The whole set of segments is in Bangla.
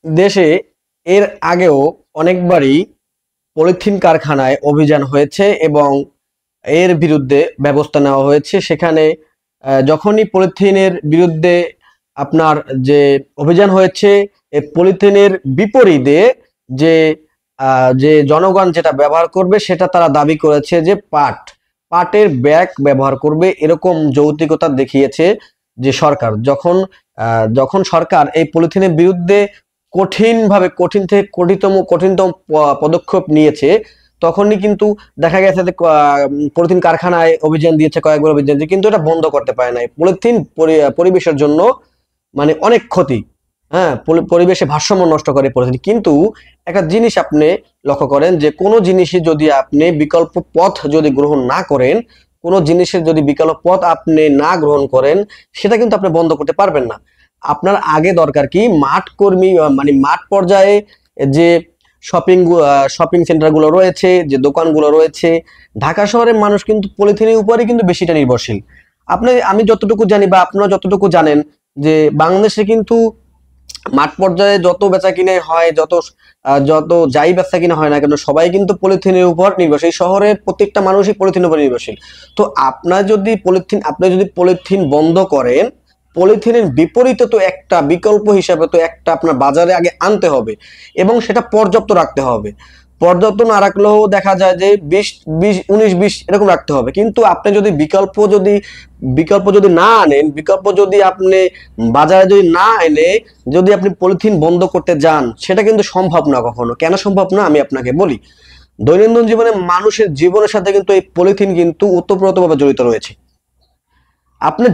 দেশে এর আগেও অনেকবারই পলিথিন কারখানায় অভিযান হয়েছে এবং এর বিরুদ্ধে ব্যবস্থা নেওয়া হয়েছে। সেখানে যখনই পলিথিনের বিরুদ্ধে আপনার যে অভিযান হয়েছে, এই পলিথিনের বিপরীতে যে যে জনগণ যেটা ব্যবহার করবে সেটা তারা দাবি করেছে যে পাটের ব্যাগ ব্যবহার করবে, এরকম যৌক্তিকতা দেখিয়েছে যে সরকার। যখন সরকার এই পলিথিনের বিরুদ্ধে কঠিন থেকে কঠিনতম পদক্ষেপ নিয়েছে, তখনই কিন্তু দেখা গেছে যে পলিথিন কারখানায় অভিযান দিয়েছে, কয়েকবার অভিযান দিয়েছে, কিন্তু এটা বন্ধ করতে পারে নাই। পলিথিন পরিবেশের জন্য মানে অনেক ক্ষতি। হ্যাঁ, পরিবেশে ভারসাম্য নষ্ট করে পলিথিন। কিন্তু একটা জিনিস আপনি লক্ষ্য করেন যে কোনো জিনিসই যদি আপনি বিকল্প পথ যদি গ্রহণ না করেন, কোনো জিনিসের যদি বিকল্প পথ আপনি না গ্রহণ করেন, সেটা কিন্তু আপনি বন্ধ করতে পারবেন না। আপনার আগে দরকার কি, মাঠ কর্মী মানে মাঠ পর্যায়ে যে শপিং সেন্টারগুলো রয়েছে, যে দোকানগুলো রয়েছে, ঢাকা শহরের মানুষ কিন্তু পলিথিনের উপরে কিন্তু বেশিটা নির্ভরশীল। আমি যতটুকু জানি বা আপনারা যতটুকু জানেন যে বাংলাদেশে কিন্তু মাঠ পর্যায়ে যত বেচা কিনে হয়, যত যাই বেচা কিনা হয় না কেন, সবাই কিন্তু পলিথিনের উপর নির্ভরশীল। শহরের প্রত্যেকটা মানুষই পলিথিনের উপর নির্ভরশীল। তো আপনি যদি পলিথিন বন্ধ করেন, পলিথিনের বিপরীতে তো একটা বিকল্প হিসাবে তো একটা আপনার বাজারে আগে আনতে হবে এবং সেটা পর্যাপ্ত রাখতে হবে। পর্যাপ্ত না রাখলেও দেখা যায় যে 19-20 এরকম রাখতে হবে। কিন্তু আপনি যদি বিকল্প যদি না আনেন, বিকল্প যদি আপনি বাজারে যদি না এনে যদি আপনি পলিথিন বন্ধ করতে যান, সেটা কিন্তু সম্ভব না কখনো। কেন সম্ভব না আমি আপনাকে বলি। দৈনন্দিন জীবনে মানুষের জীবনের সাথে কিন্তু এই পলিথিন কিন্তু ওতপ্রোতভাবে জড়িত রয়েছে। আপনি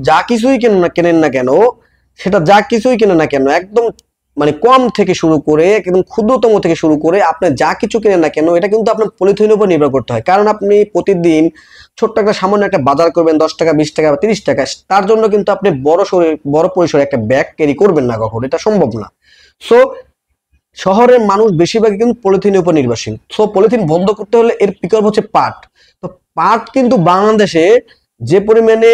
যা কিছুই কেনেন না কেন, সেটা যা কিছুই কেনেন না কেন, একদম মানে কম থেকে শুরু করে একদম ক্ষুদ্রতম থেকে শুরু করে আপনি যা কিছু কেনেন না কেন, এটা কিন্তু আপনার পলিথিনের উপর নির্ভর করতে হয়। কারণ আপনি প্রতিদিন ছোট্ট একটা সামান্য একটা বাজার করবেন 10 টাকা, 20 টাকা বা 30 টাকা, তার জন্য কিন্তু আপনি বড় পরিসরে একটা ব্যাগ ক্যারি করবেন না, কখনো এটা সম্ভব না। সো শহরের মানুষ বেশিরভাগই কিন্তু পলিথিনের উপর নির্ভরশীল। সো পলিথিন বন্ধ করতে হলে এর বিকল্প হচ্ছে পাট। তো পাট কিন্তু বাংলাদেশে যে পরিমাণে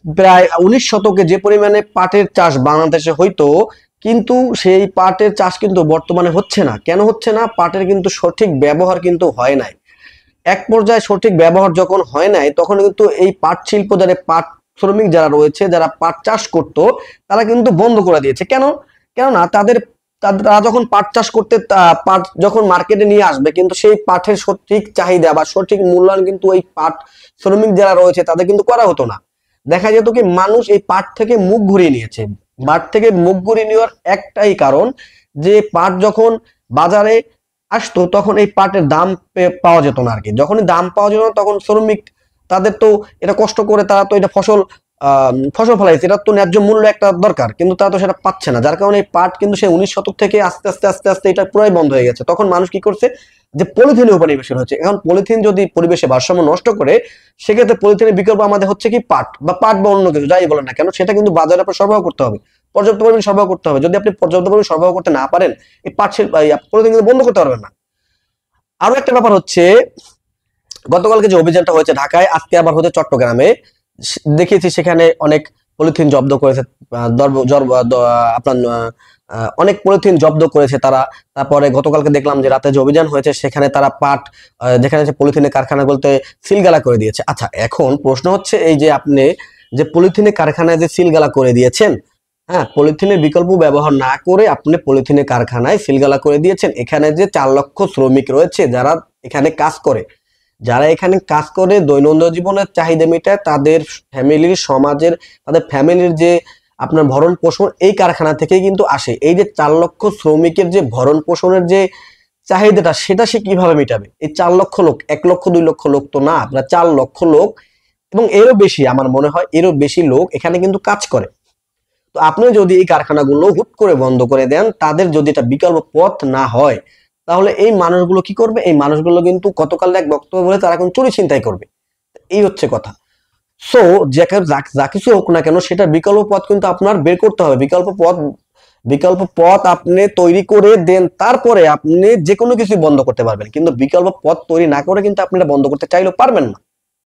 প্রায় 19 শতকে যে পরিমাণে পাটের চাষ বাংলাদেশে হইতো, কিন্তু সেই পাটের চাষ কিন্তু বর্তমানে হচ্ছে না। কেন হচ্ছে না? পাটের কিন্তু সঠিক ব্যবহার কিন্তু হয় নাই। এক পর্যায়ে সঠিক ব্যবহার যখন হয় নাই, তখন কিন্তু এই পাট শিল্প, যারা পাট শ্রমিক যারা রয়েছে, যারা পাট চাষ করত, তারা কিন্তু বন্ধ করে দিয়েছে। কেননা তারা যখন পাট চাষ করতে পাট যখন মার্কেটে নিয়ে আসবে, কিন্তু সেই পাটের সঠিক চাহিদা বা সঠিক মূল্যায়ন কিন্তু এই পাট শ্রমিক যারা রয়েছে তাদের কিন্তু করা হতো না। দেখা যেত কি, মানুষ এই পাট থেকে মুখ ঘুরিয়ে নিয়েছে। পাট থেকে মুখ ঘুরিয়ে নেওয়ার একটাই কারণ, যে পাট যখন বাজারে আসতো তখন এই পাটের দাম পাওয়া যেত না আর কি। যখনই দাম পাওয়া যেত না, তখন শ্রমিক তাদের তো এটা কষ্ট করে তারা তো এটা ফসল ফলাইছে, এটা তো ন্যায্য মূল্য একটা দরকার, কিন্তু তারা তো সেটা পাচ্ছে না। যার কারণে এই পাট কিন্তু সেই 19 শতক থেকে আস্তে আস্তে আস্তে আস্তে এটা পুরাই বন্ধ হয়ে গেছে। তখন মানুষ কি করছে, যে পলিথিনের উপর নির্ভরশীল হচ্ছে। এখন পলিথিন যদি পরিবেশে ভারসাম্য নষ্ট করে, সেক্ষেত্রে পলিথিনের বিকল্প আমাদের হচ্ছে কি পাট বা অন্য কিছু যাই বলেন না কেন, সেটা কিন্তু বাজারে আপনার সরবরাহ করতে হবে, পর্যাপ্ত পরিমাণ সরবরাহ করতে হবে। যদি আপনি পর্যাপ্ত পরিমাণ সরবরাহ করতে না পারেন, এই পাট শিল্প পলিথিন কিন্তু বন্ধ করতে পারবেন না। আরো একটা ব্যাপার হচ্ছে, গতকালকে যে অভিযানটা হয়েছে ঢাকায়, আজকে আবার হচ্ছে চট্টগ্রামে, দেখেছি সেখানে অনেক পলিথিন জব্দ করেছে। আপনার অনেক পলিথিন জব্দ করেছে তারা। তারপরে গতকালকে দেখলাম যে রাতে যে অভিযান হয়েছে, সেখানে তারা যেখানে পলিথিনের কারখানাগুলোতে সিলগালা করে দিয়েছে। আচ্ছা, এখন প্রশ্ন হচ্ছে, এই যে আপনি যে পলিথিনের কারখানায় যে সিলগালা করে দিয়েছেন, হ্যাঁ, পলিথিনের বিকল্প ব্যবহার না করে আপনি পলিথিনের কারখানায় সিলগালা করে দিয়েছেন। এখানে যে 4 লক্ষ শ্রমিক রয়েছে যারা এখানে কাজ করে দৈনন্দিন জীবনের চাহিদা মেটায়, তাদের ফ্যামিলির যে আপনার ভরণ পোষণ এই কারখানা থেকেই কিন্তু আসে। এই যে 4 লক্ষ শ্রমিকের যে ভরণ পোষণের যে চাহিদাটা, সেটা সে কিভাবে মেটাবে? এই 4 লক্ষ লোক, 1 লক্ষ 2 লক্ষ লোক তো না, আপনার 4 লক্ষ লোক এবং এরও বেশি, আমার মনে হয় এরও বেশি লোক এখানে কিন্তু কাজ করে। তো আপনি যদি এই কারখানাগুলো হুট করে বন্ধ করে দেন, তাদের যদি এটা বিকল্প পথ না হয়, তাহলে এই মানুষগুলো কি করবে? এই মানুষগুলো কিন্তু গতকাল এক বক্তব্য বলে তারা এখন চুরি ছিনতাই করবে। এই হচ্ছে কথা। সো যা কিছু হোক না কেন, সেটা বিকল্প পথ কিন্তু আপনার বের করতে হবে। বিকল্প পথ আপনি তৈরি করে দেন, তারপরে আপনি যে কোনো কিছু বন্ধ করতে পারবেন। কিন্তু বিকল্প পথ তৈরি না করে কিন্তু আপনি এটা বন্ধ করতে চাইলেও পারবেন না।